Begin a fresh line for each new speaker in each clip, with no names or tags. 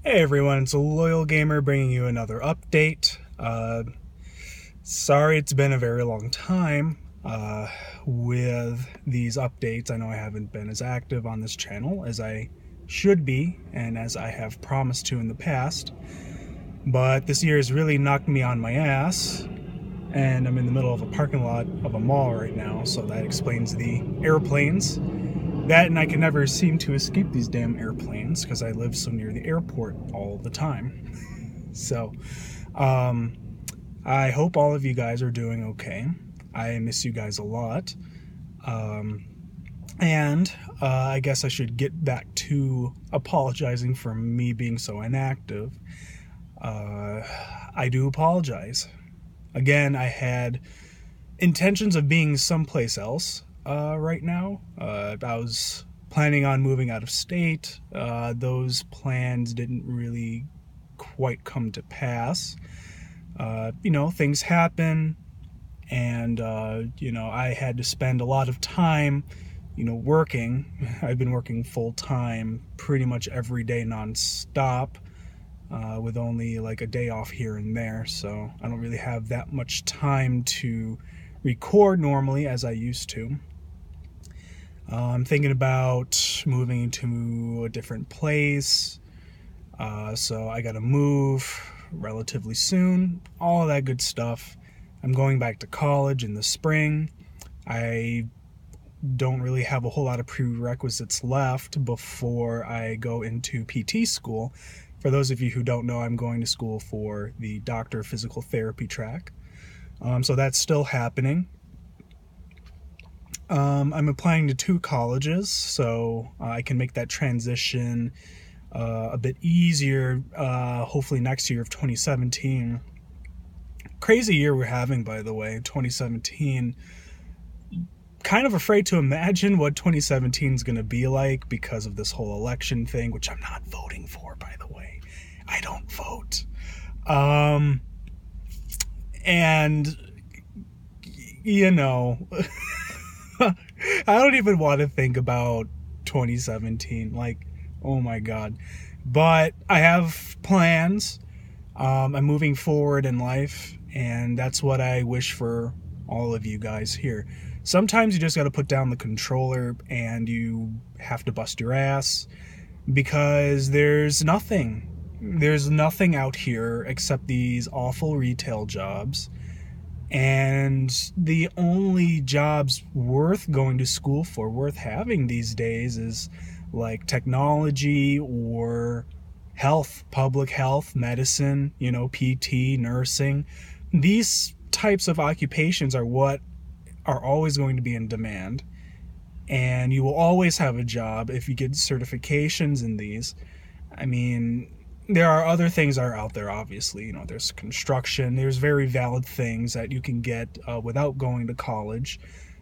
Hey everyone, it's a Loyal Gamer bringing you another update. Sorry it's been a very long time with these updates. I know I haven't been as active on this channel as I should be and as I have promised to in the past. But this year has really knocked me on my ass, and I'm in the middle of a parking lot of a mall right now, so that explains the airplanes. That, and I can never seem to escape these damn airplanes because I live so near the airport all the time. So, I hope all of you guys are doing okay. I miss you guys a lot. And I guess I should get back to apologizing for me being so inactive. I do apologize. Again, I had intentions of being someplace else right now. I was planning on moving out of state. Those plans didn't really quite come to pass. Things happen, and I had to spend a lot of time working. I've been working full time pretty much every day non-stop, with only like a day off here and there, so I don't really have that much time to record normally as I used to. I'm thinking about moving to a different place, so I gotta move relatively soon, all of that good stuff. I'm going back to college in the spring. I don't really have a whole lot of prerequisites left before I go into PT school. For those of you who don't know, I'm going to school for the Doctor of Physical Therapy track. So that's still happening. I'm applying to 2 colleges, so I can make that transition a bit easier, hopefully next year of 2017. Crazy year we're having, by the way, 2017. Kind of afraid to imagine what 2017 is going to be like because of this whole election thing, which I'm not voting for, by the way. I don't vote. And, I don't even want to think about 2017. Like, oh my God. But I have plans. I'm moving forward in life, and that's what I wish for all of you guys here. Sometimes you just got to put down the controller and you have to bust your ass because there's nothing out here except these awful retail jobs. And the only jobs worth going to school for, worth having these days, is like technology or health, public health, medicine, PT, nursing. These types of occupations are what are always going to be in demand. And you will always have a job if you get certifications in these. I mean, there are other things that are out there, obviously. There's construction. There's very valid things that you can get without going to college.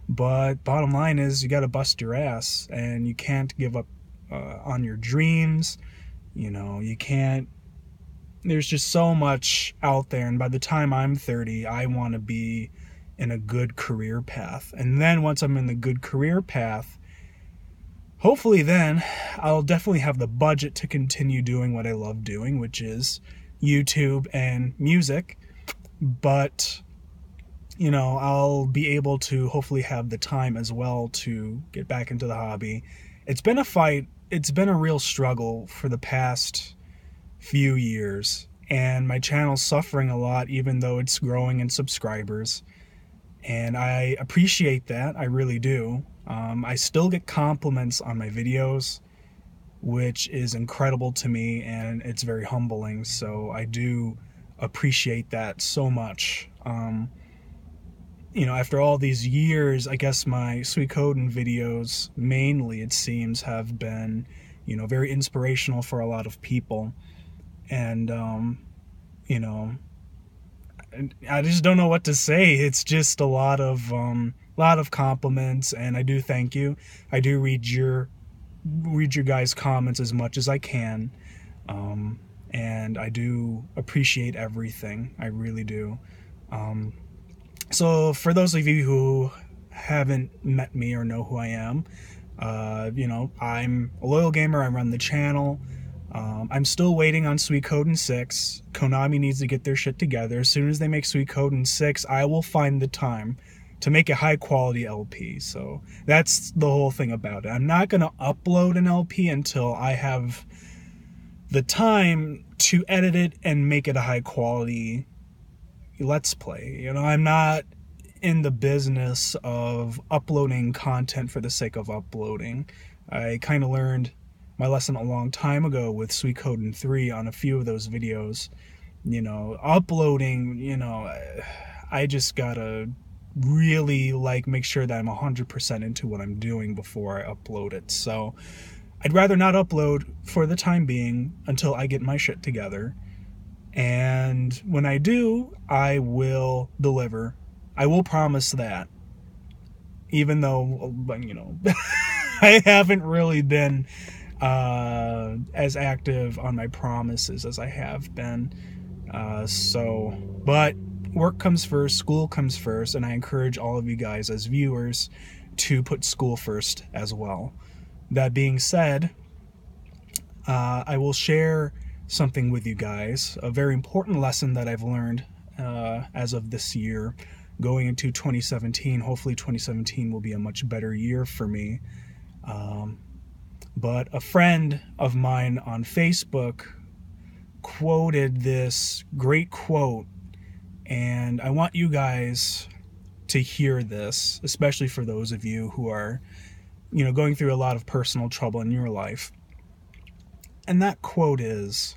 But bottom line is, you got to bust your ass, and you can't give up on your dreams. You can't. There's just so much out there, and by the time I'm 30, I want to be in a good career path. And then once I'm in the good career path, hopefully then I'll definitely have the budget to continue doing what I love doing, which is YouTube and music. But, I'll be able to hopefully have the time as well to get back into the hobby. It's been a fight. It's been a real struggle for the past few years, and my channel's suffering a lot, even though it's growing in subscribers. And I appreciate that. I really do. I still get compliments on my videos, which is incredible to me, and it's very humbling. So I do appreciate that so much. After all these years, I guess my Suikoden videos, mainly, it seems, have been, very inspirational for a lot of people. And, I just don't know what to say. It's just a lot of compliments, and I do thank you. I do read your guys' comments as much as I can, and I do appreciate everything. I really do. So for those of you who haven't met me or know who I am, I'm a Loyal Gamer. I run the channel. I'm still waiting on Suikoden 6. Konami needs to get their shit together. As soon as they make Suikoden 6, I will find the time to make a high-quality LP. So that's the whole thing about it. I'm not going to upload an LP until I have the time to edit it and make it a high-quality Let's Play. You know, I'm not in the business of uploading content for the sake of uploading. I kind of learned my lesson a long time ago with Suikoden 3 on a few of those videos. You know, uploading, you know, I just gotta really make sure that I'm 100% into what I'm doing before I upload it. So I'd rather not upload for the time being until I get my shit together. And when I do, I will deliver. I will promise that. Even though, you know, I haven't really been as active on my promises as I have been. But work comes first, school comes first, and I encourage all of you guys as viewers to put school first as well. That being said, I will share something with you guys, a very important lesson that I've learned as of this year, going into 2017. Hopefully 2017 will be a much better year for me. But a friend of mine on Facebook quoted this great quote, and I want you guys to hear this, especially for those of you who are, you know, going through a lot of personal trouble in your life. And that quote is,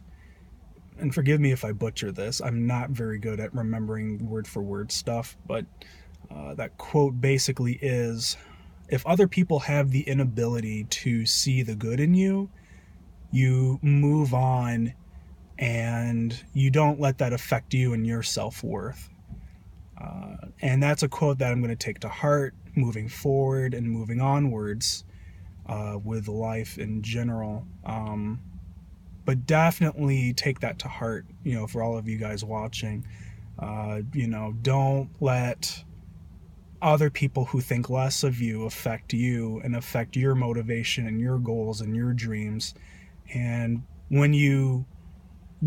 and forgive me if I butcher this, I'm not very good at remembering word for word stuff, but that quote basically is, if other people have the inability to see the good in you, you move on and you don't let that affect you and your self-worth. And that's a quote that I'm going to take to heart moving forward and moving onwards with life in general. But definitely take that to heart, you know, for all of you guys watching. You know, don't let other people who think less of you affect you and affect your motivation and your goals and your dreams. And when you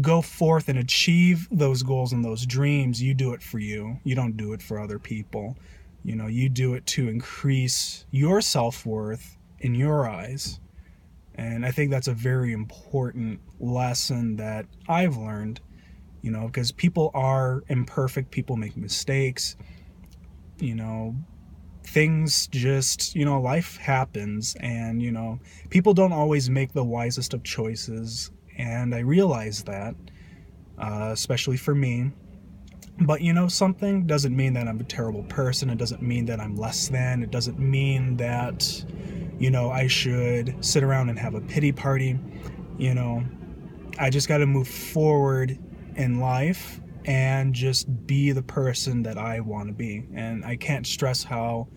go forth and achieve those goals and those dreams, you do it for you. You don't do it for other people. You know, you do it to increase your self-worth in your eyes. And I think that's a very important lesson that I've learned, you know, because people are imperfect, people make mistakes, you know, things just, you know, life happens, and, you know, people don't always make the wisest of choices, and I realize that, especially for me. But, you know, something doesn't mean that I'm a terrible person. It doesn't mean that I'm less than. It doesn't mean that, you know, I should sit around and have a pity party. You know, I just got to move forward in life and just be the person that I want to be. And I can't stress how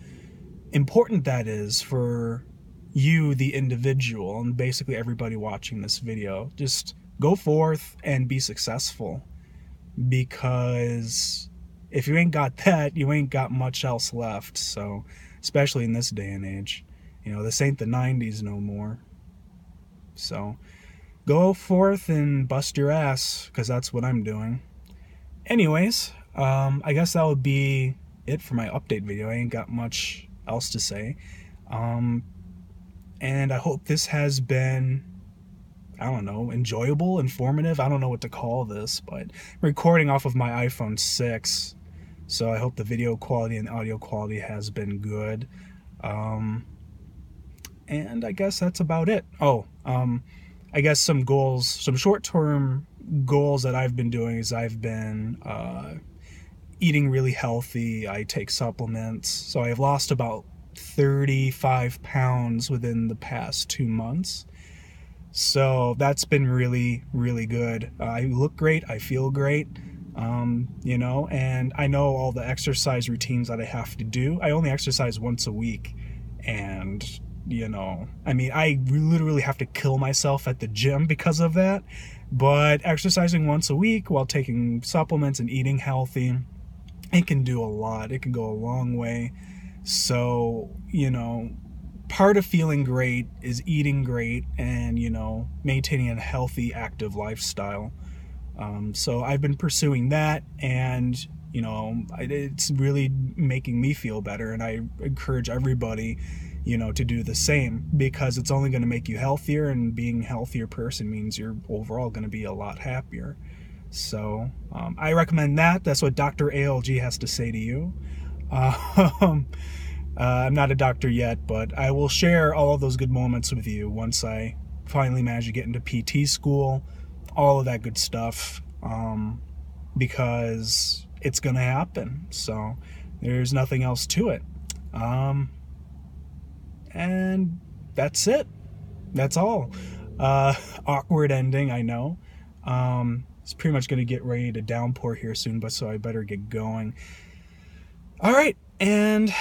important that is for you, the individual, and basically everybody watching this video. Just go forth and be successful, because if you ain't got that, you ain't got much else left. So, especially in this day and age, you know, this ain't the 90s no more. So go forth and bust your ass, because that's what I'm doing. Anyways, I guess that would be it for my update video. I ain't got much else to say. And I hope this has been, I don't know, enjoyable, informative. I don't know what to call this, but I'm recording off of my iPhone 6, so I hope the video quality and audio quality has been good. And I guess that's about it. Oh, I guess some goals, some short-term goals that I've been doing is I've been eating really healthy. I take supplements, so I've lost about 35 pounds within the past 2 months. So that's been really, really good. I look great. I feel great. You know, and I know all the exercise routines that I have to do. I only exercise once a week, and, you know, I mean, I literally have to kill myself at the gym because of that. But exercising once a week while taking supplements and eating healthy, it can do a lot. It can go a long way. So, you know, part of feeling great is eating great and, you know, maintaining a healthy, active lifestyle. So I've been pursuing that, and, you know, it's really making me feel better, and I encourage everybody, you know, to do the same, because it's only going to make you healthier, and being a healthier person means you're overall going to be a lot happier. So I recommend that. That's what Dr. ALG has to say to you. I'm not a doctor yet, but I will share all of those good moments with you once I finally manage to get into PT school, all of that good stuff, because it's going to happen. So there's nothing else to it. And that's it. That's all. Awkward ending, I know. It's pretty much going to get ready to downpour here soon, but so I better get going. All right, and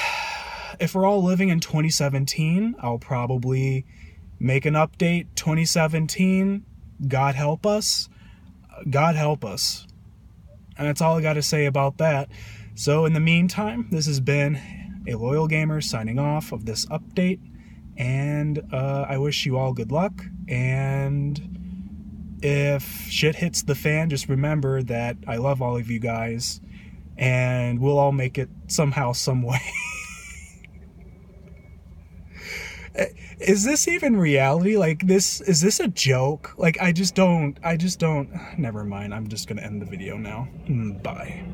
if we're all living in 2017, I'll probably make an update. 2017, God help us. God help us. And that's all I got to say about that. So in the meantime, this has been a Loyal Gamer signing off of this update. And I wish you all good luck. And if shit hits the fan, just remember that I love all of you guys. And we'll all make it somehow, some way. Is this even reality? Like, is this a joke? Like, I just don't, never mind. I'm just gonna end the video now. Bye.